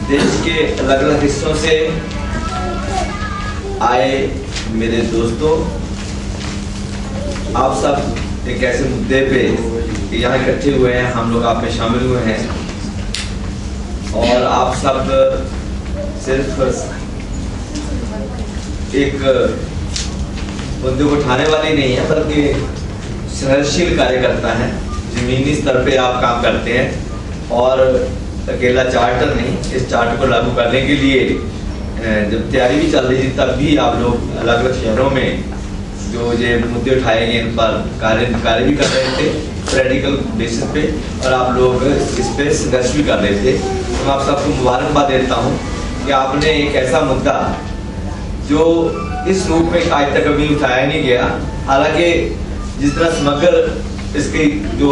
देश के अलग अलग हिस्सों से आए मेरे दोस्तों, आप सब एक ऐसे मुद्दे पे यहाँ इकट्ठे हुए हैं, हम लोग आप में शामिल हुए हैं और आप सब सिर्फ एक मुद्दे को उठाने वाले नहीं है बल्कि सहनशील कार्यकर्ता है। जमीनी स्तर पे आप काम करते हैं और अकेला चार्टर नहीं, इस चार्टर को लागू करने के लिए जब तैयारी भी चल रही थी तब भी आप लोग अलग अलग शहरों में जो ये मुद्दे उठाए गए इन पर कार्य भी कर रहे थे प्रैक्टिकल बेसिस पे, और आप लोग इस पे संघर्ष भी कर रहे थे। तो मैं आप सबको मुबारकबाद देता हूँ कि आपने एक ऐसा मुद्दा जो इस रूप में आज तक कभी उठाया नहीं गया, हालांकि जिस तरह समग्र इसकी जो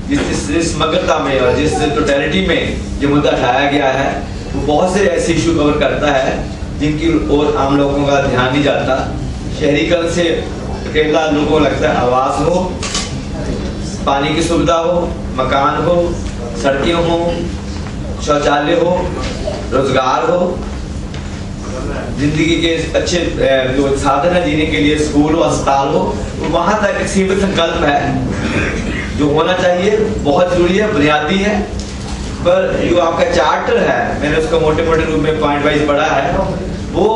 जिस समग्रता में और जिस टोटलिटी में ये मुद्दा उठाया गया है वो बहुत से ऐसे इशू कवर करता है जिनकी ओर आम लोगों का ध्यान नहीं जाता। शहरीकरण से अकेला लोगों को लगता है आवास हो, पानी की सुविधा हो, मकान हो, सड़कें हो, शौचालय हो, रोजगार हो, जिंदगी के अच्छे जो साधन है जीने के लिए स्कूल हो, अस्पताल हो, वहां तक एक सीमित संकल्प है जो होना चाहिए, बहुत जरूरी है, बुनियादी है। पर जो आपका चार्टर है, मैंने उसको मोटे मोटे रूप में पॉइंट वाइज पढ़ा है, वो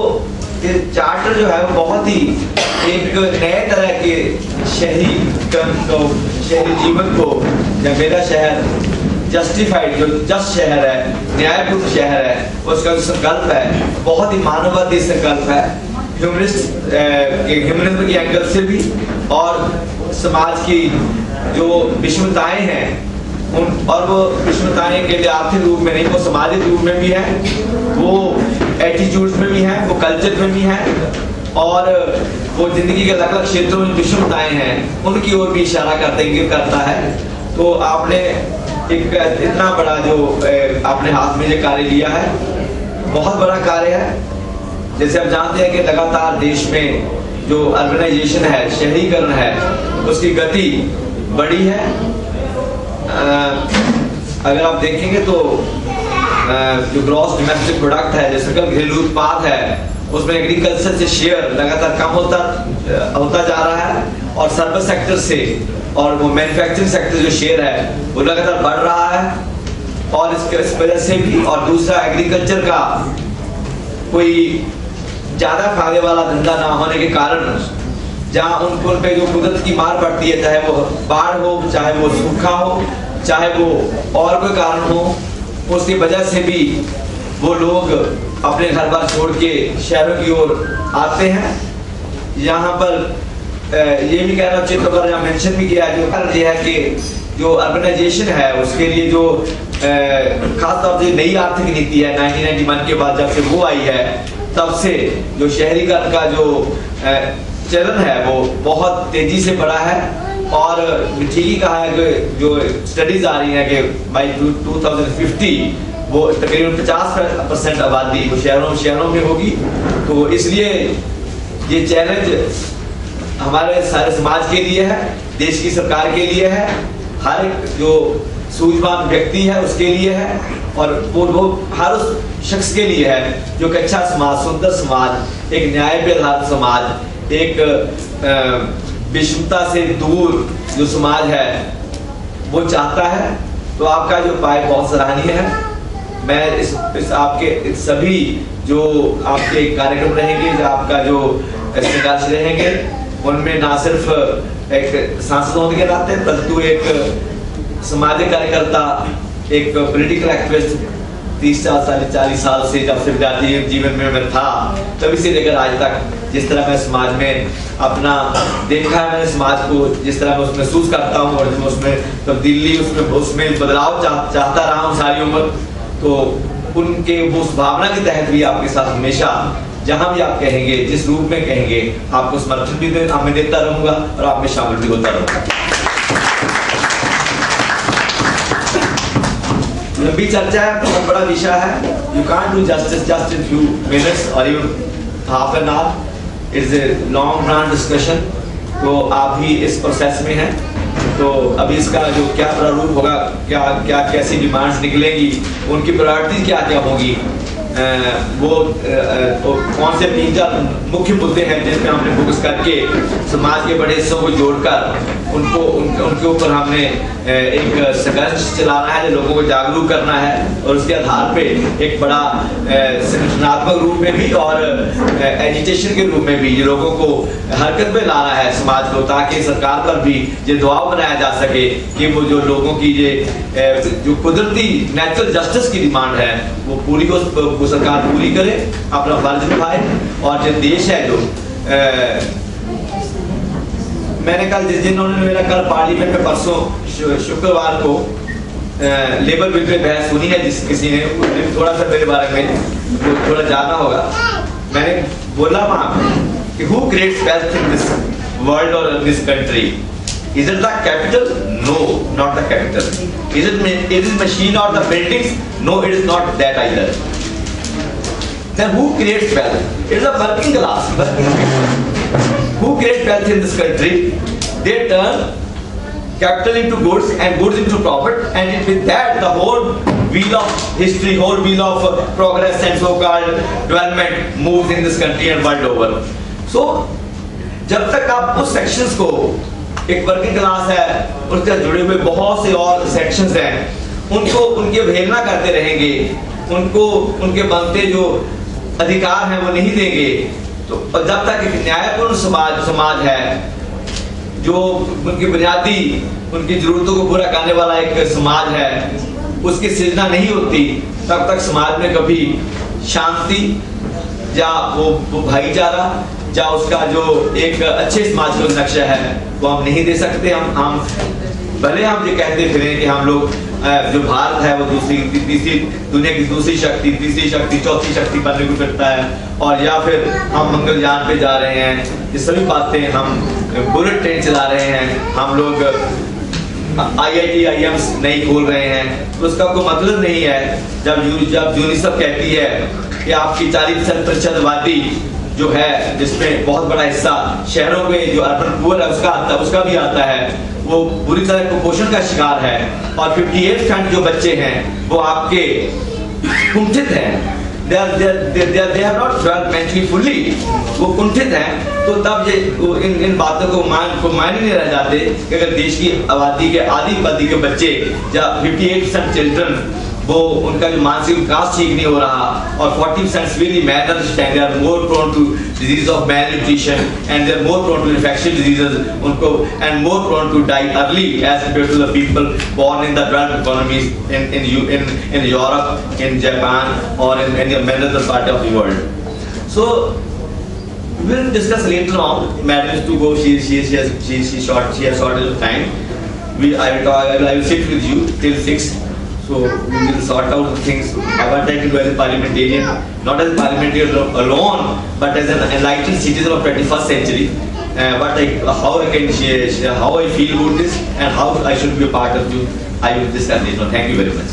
चार्टर जो है वो बहुत ही एक नए तरह के शहरी जीवन को, जब मेरा शहर जस्टिफाइड जो जस्ट शहर है, न्यायपूर्ण शहर है, उसका जो संकल्प है बहुत ही मानववादी संकल्प है, ह्यूमनिज्म के एंगल से भी और समाज की जो विषमताएं हैं उन, और वो विषमताएं के लिए आर्थिक रूप में नहीं, वो सामाजिक रूप में भी है, वो एटीट्यूड्स में भी है, वो कल्चर में भी है, और वो जिंदगी के अलग अलग क्षेत्रों में विषमताएं हैं उनकी ओर भी इशारा करता है। तो आपने एक इतना बड़ा जो आपने हाथ में ये कार्य लिया है, बहुत बड़ा कार्य है। जैसे आप जानते हैं कि लगातार देश में जो अर्बनाइजेशन है, शहरीकरण है, उसकी गति बढ़ी है। अगर आप देखेंगे तो जो ग्रॉस डोमेस्टिक प्रोडक्ट है, जो सकल घरेलू उत्पाद है, उसमें एग्रीकल्चर से शेयर लगातार कम होता जा रहा है और सर्विस सेक्टर से और वो मैन्युफैक्चरिंग सेक्टर जो शेयर है वो लगातार बढ़ रहा है। और इस वजह से भी, और दूसरा एग्रीकल्चर का कोई ज्यादा खाने वाला धंधा ना होने के कारण जहाँ उन पे जो कुदरत की मार पड़ती है, चाहे वो बाढ़ हो, चाहे वो सूखा हो, चाहे वो और कोई कारण हो, उसकी वजह से भी वो लोग अपने घर बार छोड़ के शहरों की ओर आते हैं। यहाँ पर ये भी कहना उचित होगा, यहाँ मेंशन भी किया जो है कि जो अर्बनाइजेशन है उसके लिए जो खास तौर से नई आर्थिक नीति है 1991 के बाद जब से वो आई है, तब से जो शहरीकरण का जो चलन है वो बहुत तेजी से बढ़ा है। और ठीक ही कहा है कि जो स्टडीज आ रही हैं कि बाई 2050 वो तकरीबन 50% आबादी वो शहरों में होगी। तो इसलिए ये चैलेंज हमारे सारे समाज के लिए है, देश की सरकार के लिए है, हर एक जो सूझवान व्यक्ति है उसके लिए है, और वो हर उस शख्स के लिए है जो एक अच्छा समाज, सुंदर समाज, एक न्याय पे आधारित समाज, एक विषमता से दूर जो समाज है वो चाहता है। तो आपका जो उपाय बहुत सराहनीय है। मैं इस आपके सभी जो आपके कार्यक्रम रहेंगे, जो आपका जो संघर्ष रहेंगे, उनमें ना सिर्फ एक सांसद होने के नाते परंतु एक सामाजिक कार्यकर्ता, एक पॉलिटिकल एक्टिविस्ट 30-40 साल से जब से विद्यार्थी जीवन में मैं था तभी से लेकर आज तक, जिस तरह मैं समाज में अपना देखा है, मैंने समाज को जिस तरह मैं उसमें महसूस करता हूँ और उसमें तब्दीली, उसमें बदलाव चाहता रहा हूँ सारी उम्र, तो उनके उस भावना के तहत भी आपके साथ हमेशा जहाँ भी आप कहेंगे, जिस रूप में कहेंगे, आपको समर्थन भी मैं देता रहूंगा और आप में शामिल भी होता रहूंगा। लंबी चर्चा है, बहुत बड़ा विषय है। You can't do justice just in few minutes or even half an hour. It's a long run discussion. तो आप भी इस प्रोसेस में हैं। तो अभी इसका जो क्या प्रारूप होगा, क्या क्या कैसी डिमांड्स निकलेंगी, उनकी प्रायोरिटी क्या क्या होगी, वो तो कौन से 3-4 मुख्य मुद्दे हैं जिन पे हमने फोकस करके समाज के बड़े हिस्सों को जोड़कर उनके ऊपर हमने एक संघर्ष चलाना है, जो लोगों को जागरूक करना है, और उसके आधार पे एक बड़ा संगठनात्मक रूप में भी और एजुटेशन के रूप में भी ये लोगों को हरकत में लाना है समाज को, ताकि सरकार पर भी ये दबाव बनाया जा सके कि वो जो लोगों की ये जो कुदरती नेचुरल जस्टिस की डिमांड है वो पूरी को सरकार पूरी करे, अपना फर्ज निभाए। और जो देश है जो मैंने कल जिन्होंने मेरा कल पार्लियामेंट में परसों शुक्रवार को लेबर बिल पे बहस सुनी है, जिस किसी ने थोड़ा सा मेरे बारे में थोड़ा जानना होगा, मैंने बोला वहां कि who creates wealth in this world or in this country? Is it the capital? No, not the capital. Is it machine or the buildings? No, it is not that either. Then who creates wealth? It is a working class. Who creates wealth in this country? They turn capital into goods and goods into profit, and with that the whole wheel of history, whole wheel of progress and so-called development moves in this country and world over. So जब तक आप उस sections को, एक working class है, उससे जुड़े हुए बहुत से और सेक्शंस हैं, उनको उनकी अवहेलना करते रहेंगे, उनको उनके बनते जो अधिकार हैं वो नहीं देंगे, तो जब तक एक न्यायपूर्ण समाज है जो उनकी बुनियादी उनकी जरूरतों को पूरा करने वाला एक समाज है, उसकी सृजना नहीं होती, तब तक समाज में कभी शांति या वो भाईचारा या उसका जो एक अच्छे समाज का नक्शा है वो हम नहीं दे सकते। हम भले हम ये कहते फिरें कि हम लोग जो भारत है वो तीसरी दुनिया की दूसरी शक्ति, तीसरी शक्ति, चौथी शक्ति बनने को करता है, और या फिर हम मंगलयान पे जा रहे हैं, ये सभी बातें, हम बुलेट ट्रेन चला रहे हैं, हम लोग IIT IIMs नहीं खोल रहे हैं, तो उसका कोई मतलब नहीं है। जब यूनिसेफ कहती है कि आपकी 40% आबादी जो है, जिसमें बहुत बड़ा हिस्सा शहरों में जो अर्बन पुअर है उसका भी आता है, वो पूरी तरह कुपोषण का शिकार है, और 58% जो बच्चे हैं वो आपके कुंठित हैं, they have not developed mentally fully, वो कुंठित हैं। तो तब ये इन बातों को मायने नहीं रह जाते कि अगर देश की आबादी के आधी के बच्चे या 58% चिल्ड्रन वो उनका जो मानसिक विकास ठीक नहीं हो रहा, और 40% severely malnourished, they are more prone to disease of malnutrition and they are more prone to infectious diseases, उनको and more prone to die early as compared to the people born in the developed economies in Europe, in Japan, or in any other part of the world. So we will discuss later on. Madam is to go. She has shortage of time. I will sit with you till 6. So we will sort out the things. I want that to do as a parliamentarian, not as a parliamentarian alone, but as an enlightened citizen of 21st century. How I can share, how I feel about this, and how I should be a part of you. I will discuss this. Thank you very much.